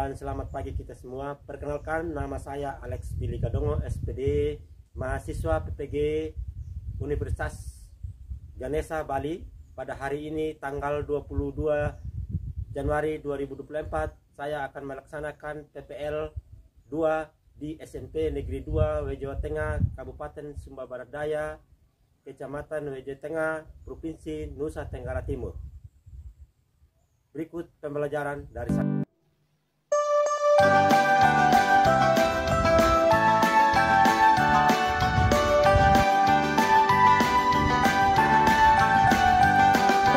dan selamat pagi kita semua. Perkenalkan, nama saya Alex Billy Gadongo, SPD, mahasiswa PPG Universitas Ganesha Bali. Pada hari ini tanggal 22 Januari 2024, saya akan melaksanakan PPL 2 di SMP Negeri 2 Wejawa Tengah, Kabupaten Sumba Barat Daya, Kecamatan Wejawa Tengah, Provinsi Nusa Tenggara Timur. Berikut pembelajaran dari saya.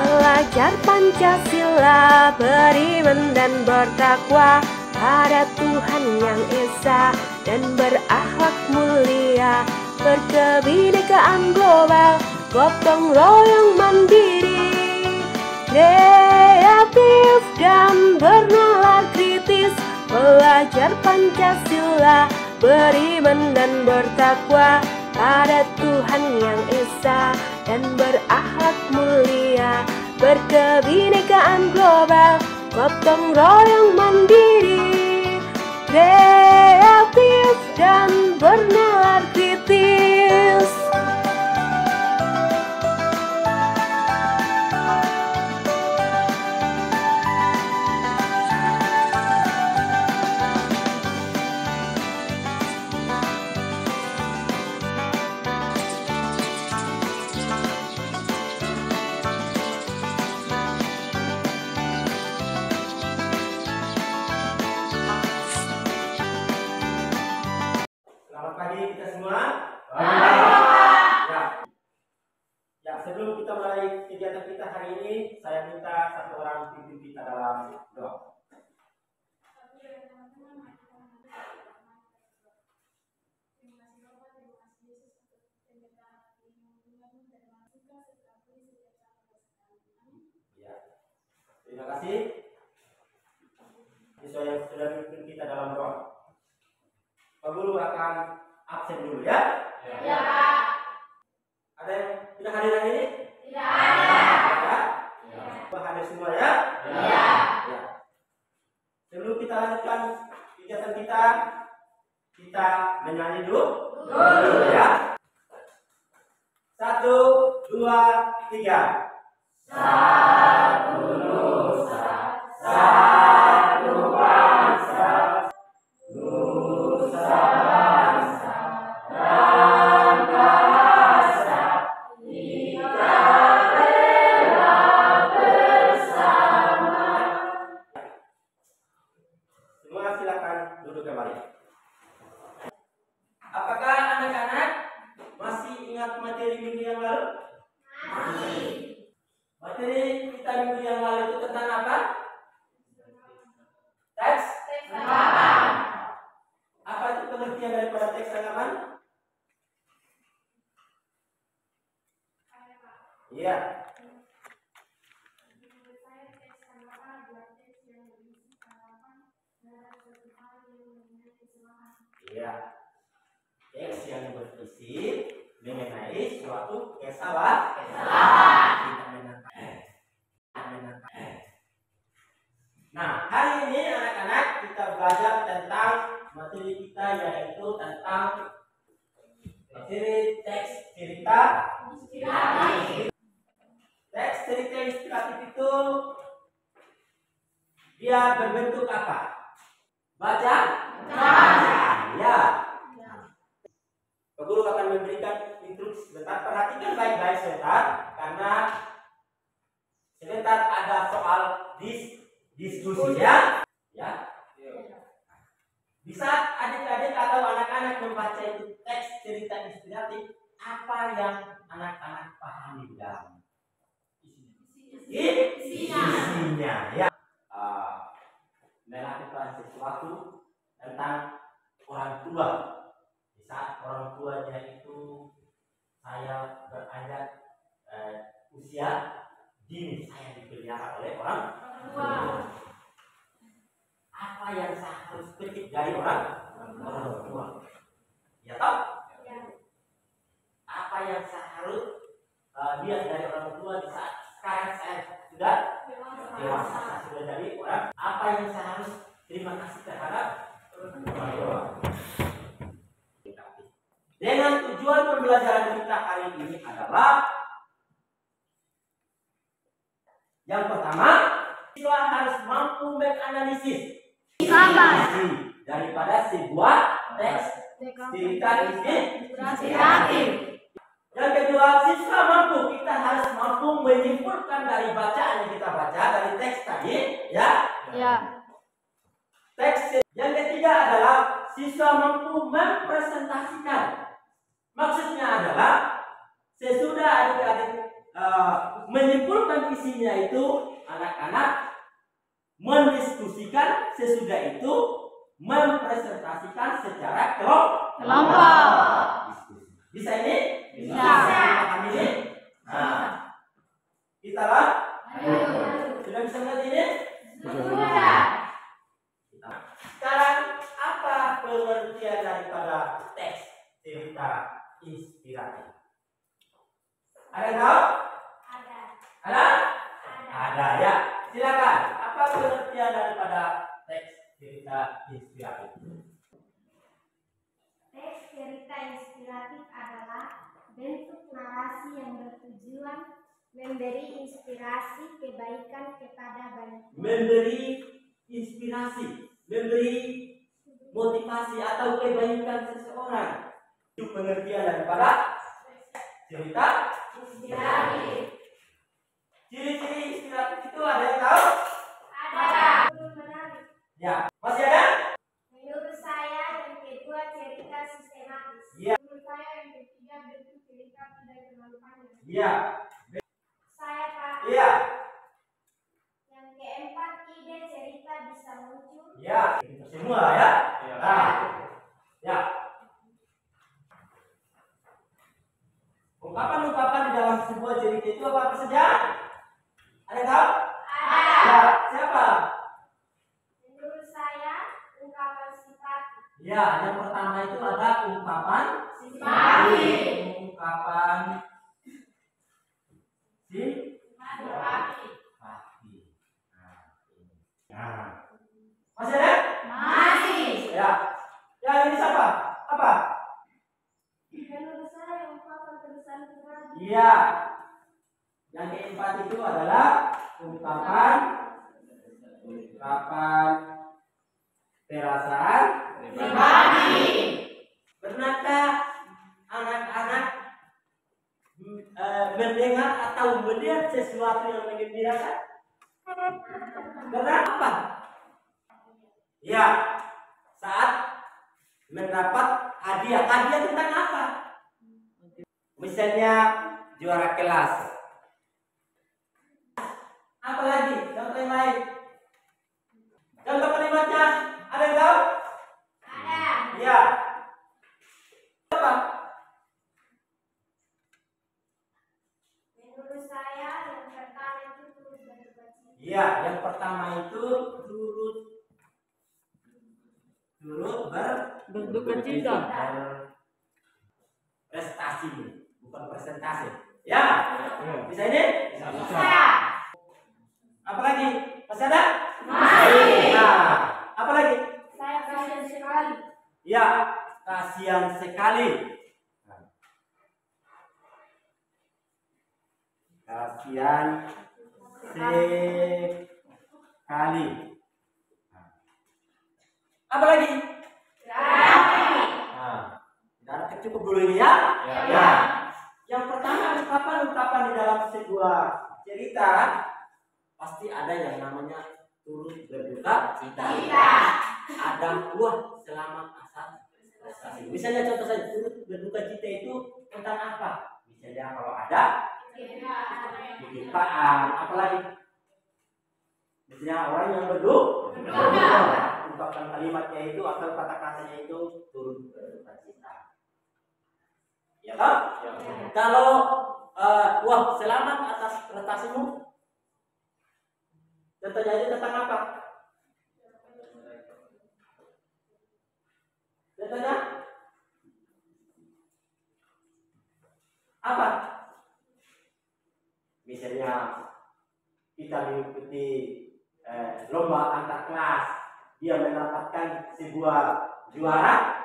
Belajar Pancasila, beriman dan bertakwa pada Tuhan yang Esa dan berakhlak mulia, berkebinekaan global, gotong royong mandiri, kreatif dan bernalar kritis. Belajar Pancasila, beriman dan bertakwa pada Tuhan yang Esa dan berakhlak mulia, berkebinekaan global, gotong royong mandiri, kreatif dan bernalar kritis. Selamat pagi kita semua. Ya, sebelum kita mulai kegiatan kita hari ini, saya minta satu orang pimpin kita dalam doa. Ya, terima kasih. Siswa yang sudah pimpin kita dalam doa. Pak Guru akan absen dulu ya. Ya. Ada yang tidak hadir hari ini? Tidak ada. Ya. Ya. Hadir semua ya? Ya. Ya. Sebelum kita lanjutkan kegiatan kita menyanyi dulu. Ya. 1, 2, 3. Satu nusa, satu bangsa, nusa bangsa dan bahasa, kita bela bersama. Semua silakan duduk kembali. Apakah anak-anak masih ingat materi minggu yang lalu? Masih. Materi kita minggu yang lalu itu tentang apa? Teks Harapan. Apa itu pengertian daripada teks halaman? Iya. Iya. Teks yang berisi mengenai suatu kesalahan. Nah, hari ini anak-anak kita belajar tentang materi kita, yaitu tentang materi teks cerita inspiratif. Teks cerita inspiratif itu dia berbentuk apa? Baca? Ya. Pak Guru akan memberikan instruksi sebentar. Perhatikan baik-baik sebentar, karena sebentar ada soal diskusinya. Ya. Bisa adik-adik atau anak-anak membaca itu teks cerita inspiratif, apa yang anak-anak pahami di dalam? Isinya, ya. Melakukan sesuatu tentang orang tua. Di saat orang tuanya itu saya beranjak usia dini, saya dipelihara oleh orang tua. Apa yang saya harus petik dari orang tua? Ya toh? Apa yang saya harus lihat dari orang tua di saat sekarang saya sudah dewasa, saya sudah jadi orang? Apa yang saya harus terima kasih adalah yang pertama, siswa harus mampu menganalisis daripada sebuah teks cerita inspiratif. Yang kedua, siswa kita harus mampu menyimpulkan dari bacaan yang kita baca dari teks tadi, ya. Teks. Yang ketiga adalah siswa mampu mempresentasikan. Maksudnya adalah sesudah adik-adik menyimpulkan isinya itu, anak-anak mendiskusikan, sesudah itu mempresentasikan secara kelompok. Bisa ini? Bisa. Paham ini? Nah, kita lah. Sudah bisa melihat ini? Sudah. Sekarang apa pengertian daripada teks cerita inspiratif? Ada yang tahu? Ada? Ada ya. Silakan. Apa pengertian daripada teks cerita inspiratif? Teks cerita inspiratif adalah bentuk narasi yang bertujuan memberi inspirasi kebaikan kepada banyak orang. Memberi inspirasi, memberi motivasi atau kebaikan seseorang. Itu pengertian daripada cerita inspiratif. Ciri-ciri inspiratif itu ada yang tahu? Ada. Menarik. Ya, masih ada? Menurut saya yang kedua cerita sistematis. Iya. Menurut saya yang ketiga bentuk cerita tidak terlalu panjang. Iya. Saya Pak. Iya. Yang keempat ide cerita bisa muncul. Iya. Itu semua ya. Nah, ya. Ungkapan-ungkapan di dalam sebuah cerita itu apa saja? Ada yang tahu? Ada. Ya, siapa? Menurut saya ungkapan simpatik. Ya, yang pertama itu ada ungkapan Simpatik. Ungkapan Simpatik. Nah, masih ada? Masih. Ya. Ya, ini siapa? Apa? Menurut saya ungkapan tulisan kembali. Iya. Yang keempat itu adalah ungkapan perasaan Pribadi. Pernahkah anak-anak mendengar atau melihat sesuatu yang menggembirakan? Pernah apa? Ya, saat mendapat hadiah. Hadiah tentang apa? Misalnya juara kelas. Apa lagi? Contoh yang lain. Contoh kalimatnya ada yang tahu? Ada. Ya. Apa? Menurut saya yang pertama itu turut berbakti. Iya, yang pertama itu turut Berduka cita. Prestasi, bukan presentasi. Ya. Bisa ini? Bisa. Apa lagi? Masih ada? Masih. Nah, apa lagi? Saya kasihan sekali. Ya, kasihan sekali. Kasihan sekali. Apa lagi? Nah, kita cukup dulu ini ya. Ya. Yang pertama ungkapan di dalam sebuah cerita pasti ada yang namanya turut berduka cita. Ada wah selamat atas prestasi. Misalnya contoh saja turut berduka cita itu tentang apa? Misalnya kalau ada kehidupan, apalagi misalnya orang yang berduka, ungkapan kalimatnya itu atau kata-katanya itu turut berduka cita. Ya kan? Kalau wah selamat atas prestasimu, contohnya itu tentang apa? Contohnya apa? Misalnya kita mengikuti lomba antar kelas, dia mendapatkan sebuah juara,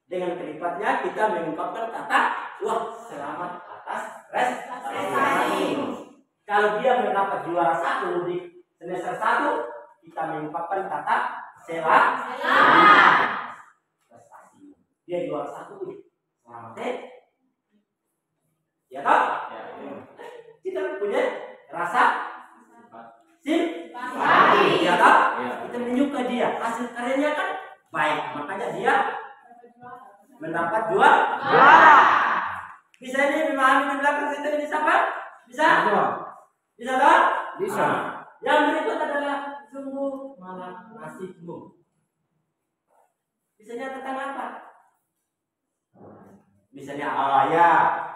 dengan kalimatnya kita mengungkapkan kata wah selamat atas prestasi. Kalau dia mendapat juara 1 di semester 1, kita mengungkapkan kata selamat. Prestasi. Dia juara 1, selamat ya toh? Kita punya rasa simpati ya toh? Kita menyuka dia, hasil karyanya kan baik, makanya dia mendapat juara. Bisa ini memahami di belakang situ ini siapa? Bisa? Bisa toh? Bisa. Yang berikut adalah sungguh malam nasibmu. Misalnya tentang apa? Misalnya ya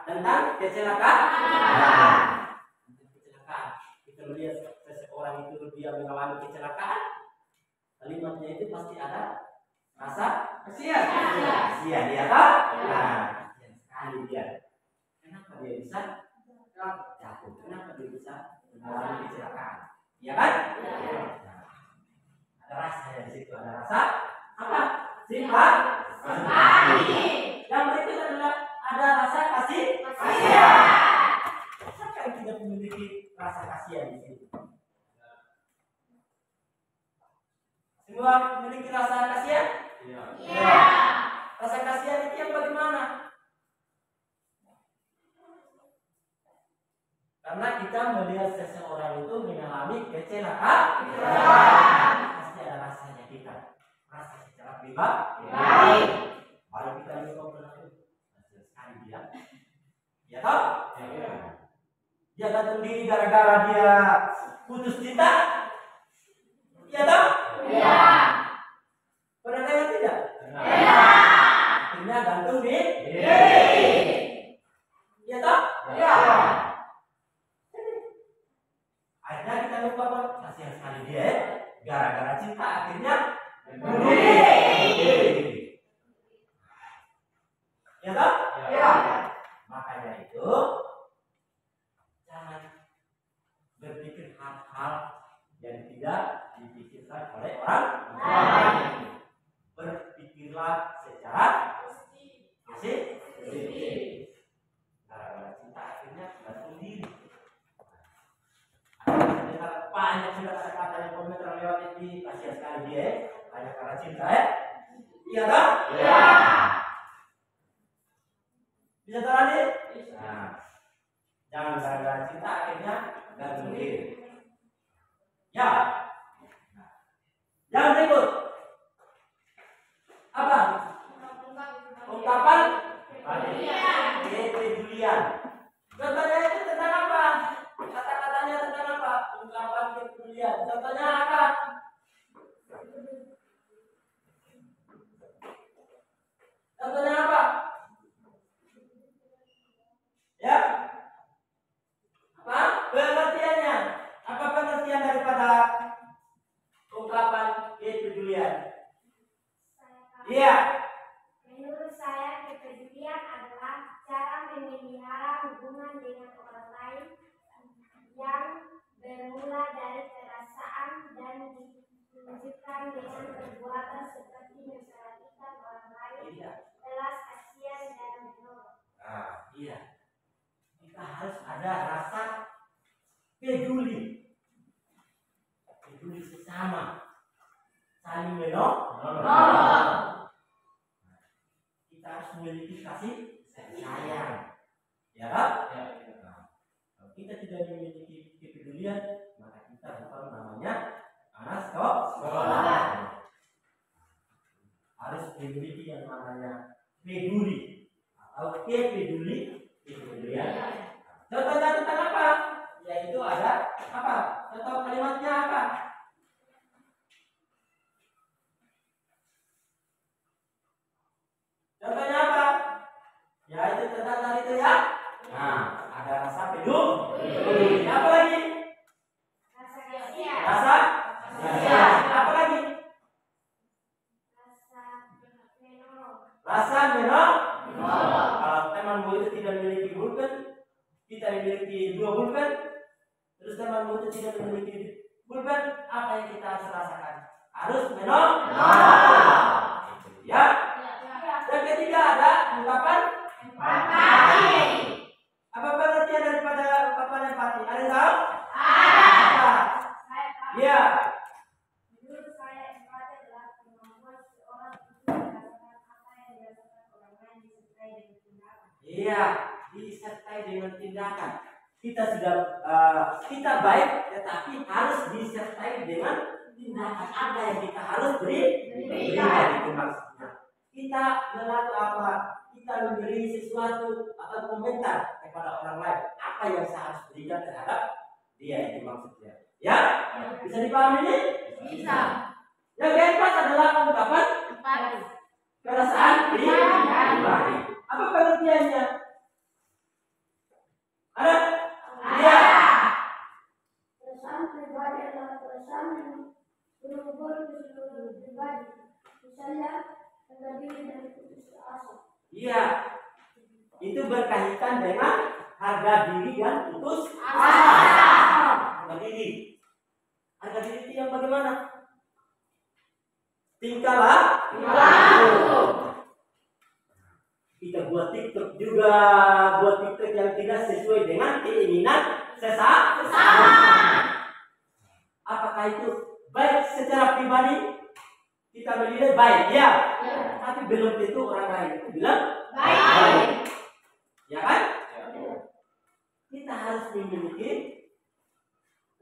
tentang kecelakaan. Kecelakaan. Kita melihat seseorang itu dia mengalami kecelakaan, kalimatnya itu pasti ada rasa kasihan. Kasihan dia kan? Nah, kasihan sekali dia. Kenapa dia bisa jatuh? Kenapa dia bisa mengalami kecelakaan? Iya kan? Nah, ada rasanya di situ, ada rasa apa? Simpati. Yang berikut adalah ada rasa kasihan. Siapa yang tidak memiliki rasa kasihan di sini? Semua memiliki rasa kasihan? Iya. Rasa kasihan itu yang bagaimana? Karena kita melihat seseorang itu mengalami kecelakaan, pasti ada rasanya kita. Rasa secara pribadi. Kalau kita lupa sekali dia, ya toh? Dia gantung diri gara-gara dia putus cinta, ya toh? Iya. Pernah dengar tidak? Iya. Akhirnya gantung diri, ya toh? Iya. Akhirnya kita lupa kasihan sekali dia, gara-gara cinta akhirnya bunuh diri. Ya toh? Ya. Makanya itu jangan berpikir hal-hal yang tidak dipikirkan oleh orang lain. Berpikirlah secara positif. Gara-gara cinta akhirnya gantung diri. Banyak sudah kata-kata yang komentar lewat ini, kasihan sekali dia, banyak karena cinta iya toh? Iya. Bisa terjadi? Nah, jangan gara-gara cinta akhirnya gantung diri. Ya. Yang berikut apa? Ungkapan kepedulian. Contohnya itu tentang apa? Kata-katanya tentang apa? Ungkapan kepedulian. Contohnya apa? Contohnya apa? Ya. Apa? Pengertiannya. Apa pengertian daripada ungkapan kepedulian? Iya. Menurut saya, kepedulian adalah cara memelihara hubungan dengan orang lain yang bermula dari perasaan dan ditunjukkan dengan perbuatan seperti memperhatikan orang lain, belas kasihan dan menolong. Iya. Kita harus ada rasa peduli. Peduli sesama. Saling menolong. Kita harus memiliki kasih sayang. Ya kan? Ya. Kalau kita tidak memiliki kepedulian, maka kita bukan namanya anak sekolah. Harus memiliki yang namanya peduli atau kepedulian. Contohnya tentang apa? Yaitu ada apa? Contoh kalimatnya apa? Contohnya apa? Ya itu tentang tadi itu ya. Nah, ada rasa peduli. Apa lagi? Rasa kasihan. Rasa kasihan. Apa lagi? Rasa menolong. Kalau temanmu itu tidak memiliki pulpen, kita memiliki 2 pulpen, terus temanmu itu tidak memiliki pulpen, apa yang kita harus rasakan? Harus menolong. Ya. Yang ketiga ada ungkapan empati. Apa pengertian Iya, disertai dengan tindakan. Kita sudah kita baik, tetapi harus disertai dengan tindakan. Apa yang kita harus berikan itu maksudnya. Kita melakukan apa? Kita memberi sesuatu atau komentar kepada orang lain. Apa yang saya harus berikan terhadap dia itu maksudnya. Ya, bisa dipahami ini? Bisa. Yang keempat adalah ungkapan perasaan pribadi. Apa pengertiannya? Ada? Iya. Perasaan pribadi adalah perasaan yang berhubungan ke seluruh pribadi. Misalnya, harga diri dan putus asa. Iya. Itu berkaitan dengan harga diri dan putus asa. Harga diri. Harga diri itu yang bagaimana? Tingkah laku. Kita buat TikTok juga, buat TikTok yang tidak sesuai dengan keinginan sesama. Apakah itu baik secara pribadi? Kita menilai baik, ya. Tapi belum tentu orang lain itu bilang baik. Ya kan? Kita harus memiliki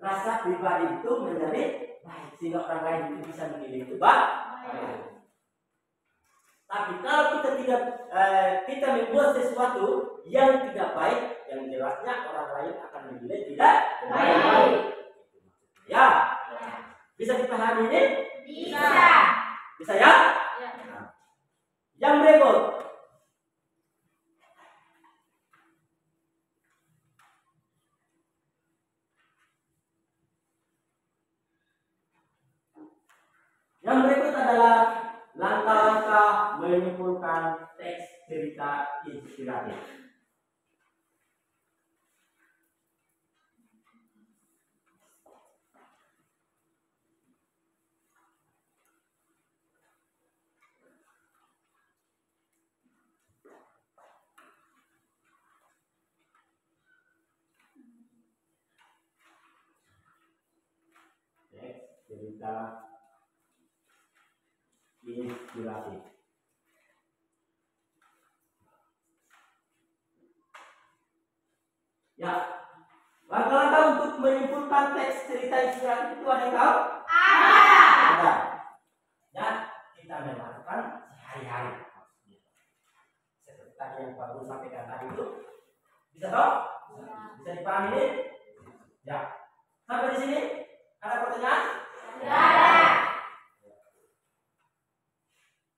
rasa pribadi itu menjadi baik sehingga orang lain itu bisa menilai itu baik. Tapi kalau kita tidak kita membuat sesuatu yang tidak baik, yang jelasnya orang lain akan menilai tidak baik. Ya, bisa dipahami ini? Bisa. Bisa ya? Yang berikut. Yang berikut adalah langkah-langkah menyimpulkan teks cerita inspiratif. Teks cerita inspiratif. Ya, langkah-langkah untuk menyimpulkan teks cerita inspiratif itu ada yang tahu? Ada. Dan kita melakukan sehari-hari. Seperti tadi yang Pak Guru sampaikan tadi itu, bisa tahu? Bisa dipahami ini? Ya. Sampai di sini ada pertanyaan? Ada.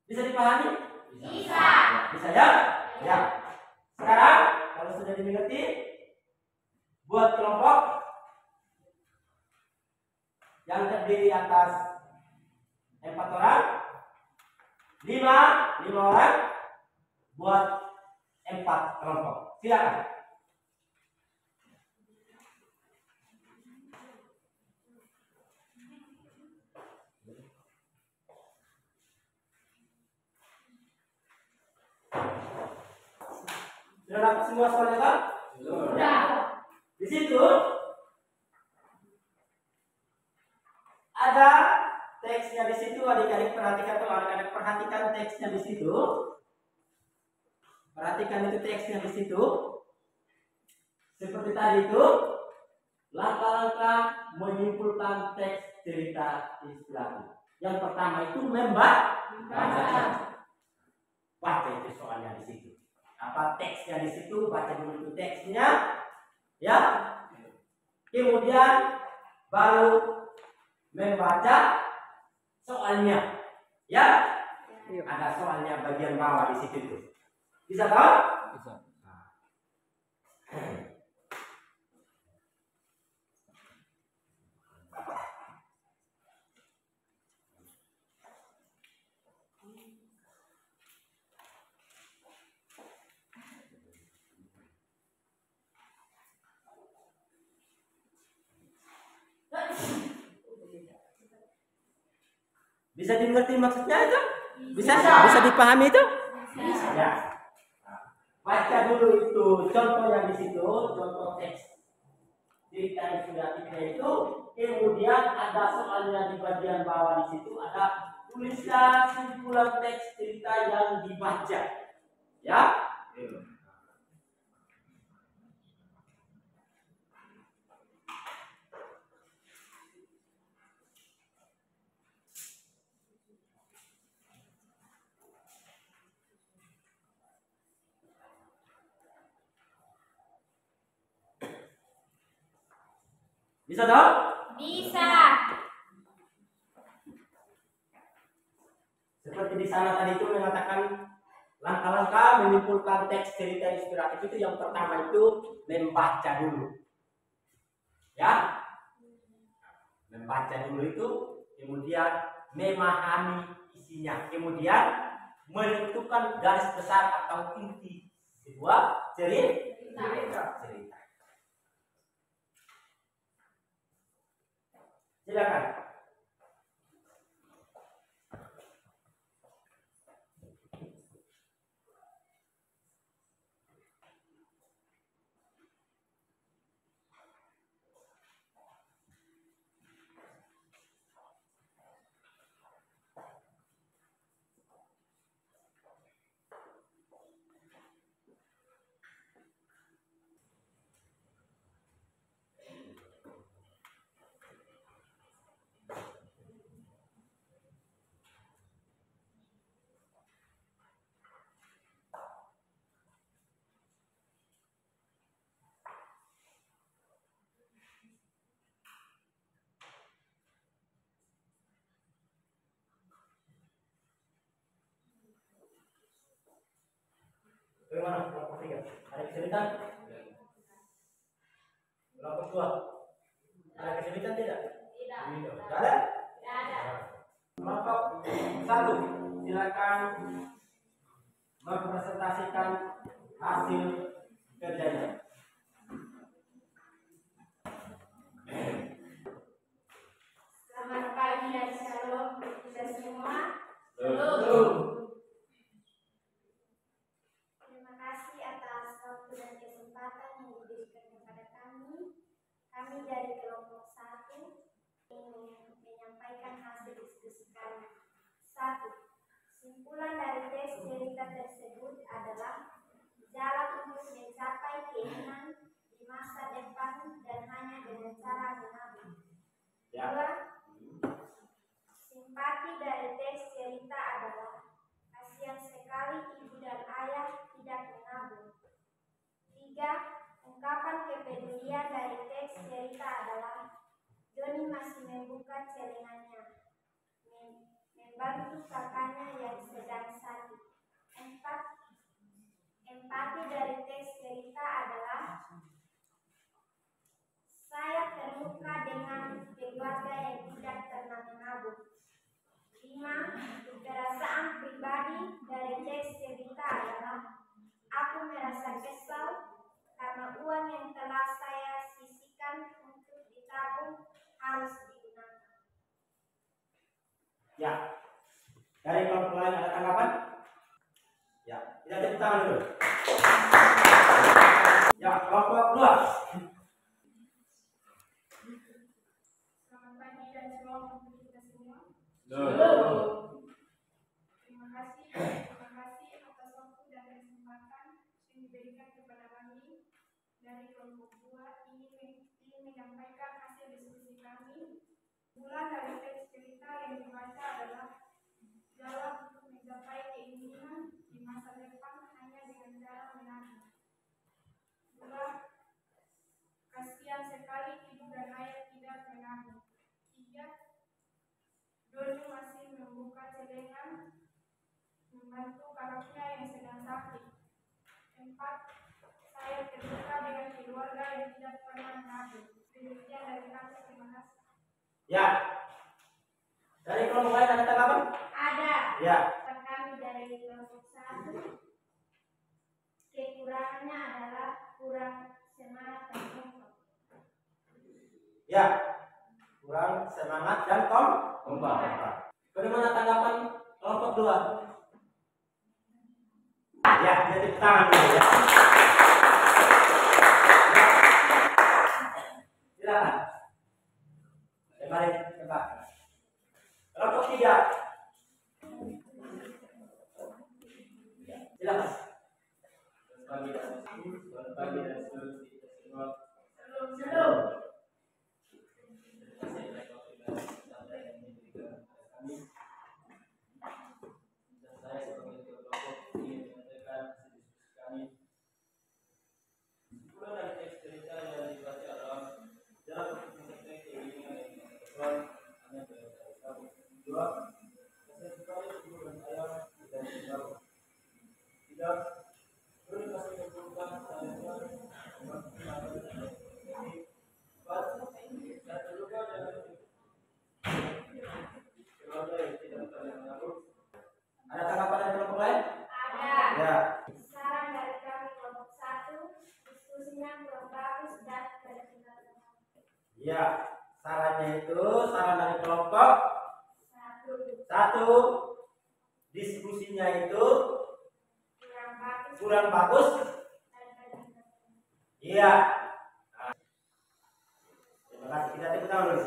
Bisa dipahami? Bisa. Bisa ya? Ya. Sekarang kalau sudah dimengerti, buat kelompok yang terdiri atas 4 orang, 5 orang, buat 4 kelompok. Silakan. Sudah dapat semua soalnya kan? Sudah. Di situ ada teksnya di situ, adik-adik perhatikan tuh, adik-adik perhatikan teksnya di situ. Perhatikan itu teksnya di situ. Seperti tadi itu, langkah-langkah menyimpulkan teks cerita inspiratif. Yang pertama itu membaca. Baca itu soalnya di situ. Apa teksnya di situ, baca dulu itu teksnya, ya. Kemudian baru membaca soalnya, ya. Ada soalnya bagian bawah di situ tuh. Bisa tahu? Bisa. Bisa dimengerti maksudnya itu? Bisa dipahami itu? Bisa. Ya. Baca dulu itu contoh yang di situ, contoh teks cerita inspiratifnya itu. Kemudian ada soalnya di bagian bawah di situ, ada tuliskan simpulan teks cerita yang dibaca. Ya. Bisa dong? Bisa. Seperti di sana tadi itu mengatakan langkah-langkah menyimpulkan teks cerita inspiratif itu yang pertama itu membaca dulu. Ya, membaca dulu itu, kemudian memahami isinya, kemudian menentukan garis besar atau inti sebuah cerita. Silakan. Bagaimana kelompok 3? Ada kesulitan? Kelompok 2? Ada kesulitan tidak? Tidak. Tidak ada? Tidak ada. Kelompok 1, silakan mempresentasikan hasil kerjanya. Selamat pagi dan shalom kita semua. Terima kasih atas waktu dan kesempatan yang diberikan kepada kami. Kami dari kelompok 1 ingin menyampaikan hasil diskusi kami. 1. Simpulan dari tes cerita tersebut adalah jalan untuk mencapai keinginan di masa depan dan hanya dengan cara menabung. 2. Simpati dari tes cerita adalah kasihan sekali ibu dan ayah tidak menabung. 3. Ungkapan kepedulian dari teks cerita adalah Joni masih membuka celengannya, membantu kakaknya yang sedang sakit. 4. Empati dari teks cerita adalah saya terluka dengan keluarga yang tidak pernah menabung. 5. Perasaan pribadi dari teks cerita adalah aku merasa kesal karena uang yang telah saya sisihkan untuk ditabung harus digunakan. Ya. Dari kelompok lain ada tanggapan? Ya, kita tepuk tangan dulu. Ya, kelompok 2. Selamat pagi dan shalom untuk kita semua. Terima kasih atas waktu dan kesempatan yang diberikan kepada kami dari kelompok 2 ingin menyampaikan hasil diskusi kami. Bulan dari teks cerita yang dibaca adalah jalan untuk mencapai keinginan di masa depan hanya dengan cara menabung. 2. Kasihan sekali ibu dan ayah tidak menabung. 3. Doni masih membuka celengan membantu kakaknya yang sedang sakit. 4. Saya terluka dengan keluarga yang tidak pernah menabung. Demikian dari kami, terima kasih. Ya. Dari kelompok lain ada tanggapan? Ada. Ya. Kami dari kelompok 1 kekurangannya adalah kurang semangat dan kompak. Ya. Kurang semangat dan kompak. Bagaimana tanggapan kelompok 2? Ya, dia tepuk tangan dulu ya. Silakan. Kembali coba. Kelompok 3. Silakan. Selamat pagi dan seluruh kita semua. Belum. Saya sebagai kelompok ingin menyampaikan hasil diskusi kami. Simpulan dari teks cerita yang dibaca adalah jalan untuk mencapai tanggapan dari kelompok lain? Ada. Ya. Saran dari kami kelompok 1, diskusinya kurang bagus dan berkenan. Ya, saran dari kelompok 1, diskusinya itu kurang bagus. Iya. Nah, terima kasih, kita tepuk tangan dulu.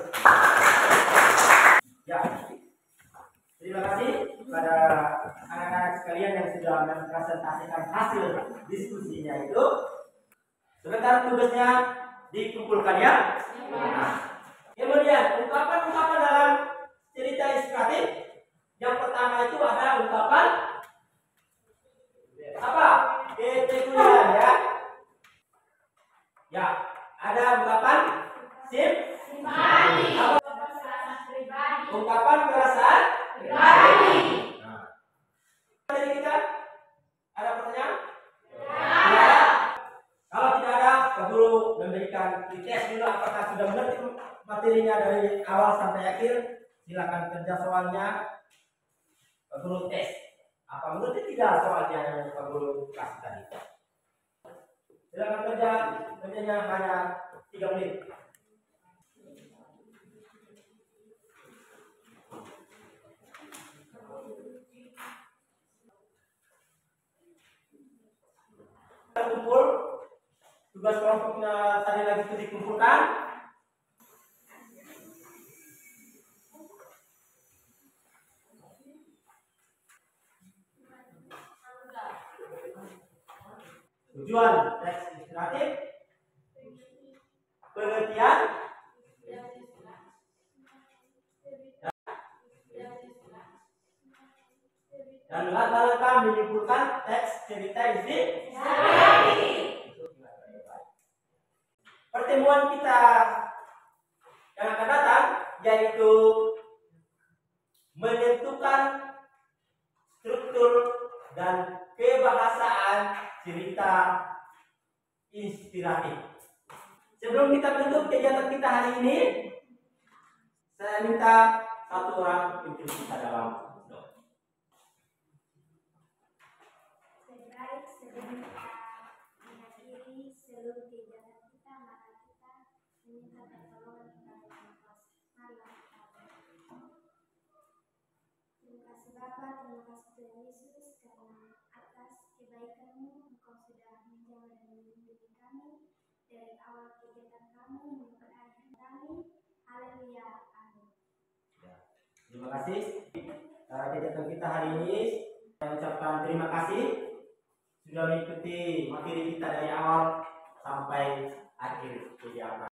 Ya, terima kasih kepada anak-anak sekalian yang sudah mempresentasikan hasil diskusinya itu. Sebentar tugasnya dikumpulkan ya. Nah, kemudian ungkapan-ungkapan dalam cerita inspiratif. Yang pertama itu ada ungkapan apa? Keteguhan ya. Ya, ada ungkapan simpati. Ungkapan perasaan pribadi. Nah, dari kita ada pertanyaan? Ya. Kalau tidak ada, Pak Guru memberikan tes dulu apakah sudah mengerti materinya dari awal sampai akhir. Silakan kerja soalnya. Pak Guru tes. Apa mengerti tidak soalnya yang Pak Guru kasih tadi? Silakan kerjanya hanya 3 menit. Kumpul, tugas kelompoknya tadi lagi itu dikumpulkan. Tujuan teks inspiratif, pengertian, dan langkah-langkah menyimpulkan teks cerita inspiratif. Pertemuan kita yang akan datang yaitu menentukan struktur dan kebahasaan cerita inspiratif. Sebelum kita menutup kegiatan kita hari ini, saya minta satu orang pimpin kita dalam doa. Baik, sebelum kita mengakhiri seluruh kegiatan kita, maka kita meminta pertolongan kepada Yang Kuasa. Terima kasih Bapa, terima kasih Tuhan Yesus, karena atas kebaikan-Mu Engkau sudah menjaga dan melindungi kami dari awal kegiatan kami menyebut akhir kami. Haleluya, amin. Ya, terima kasih. Kegiatan kita hari ini saya ucapkan terima kasih sudah mengikuti materi kita dari awal sampai akhir kegiatan.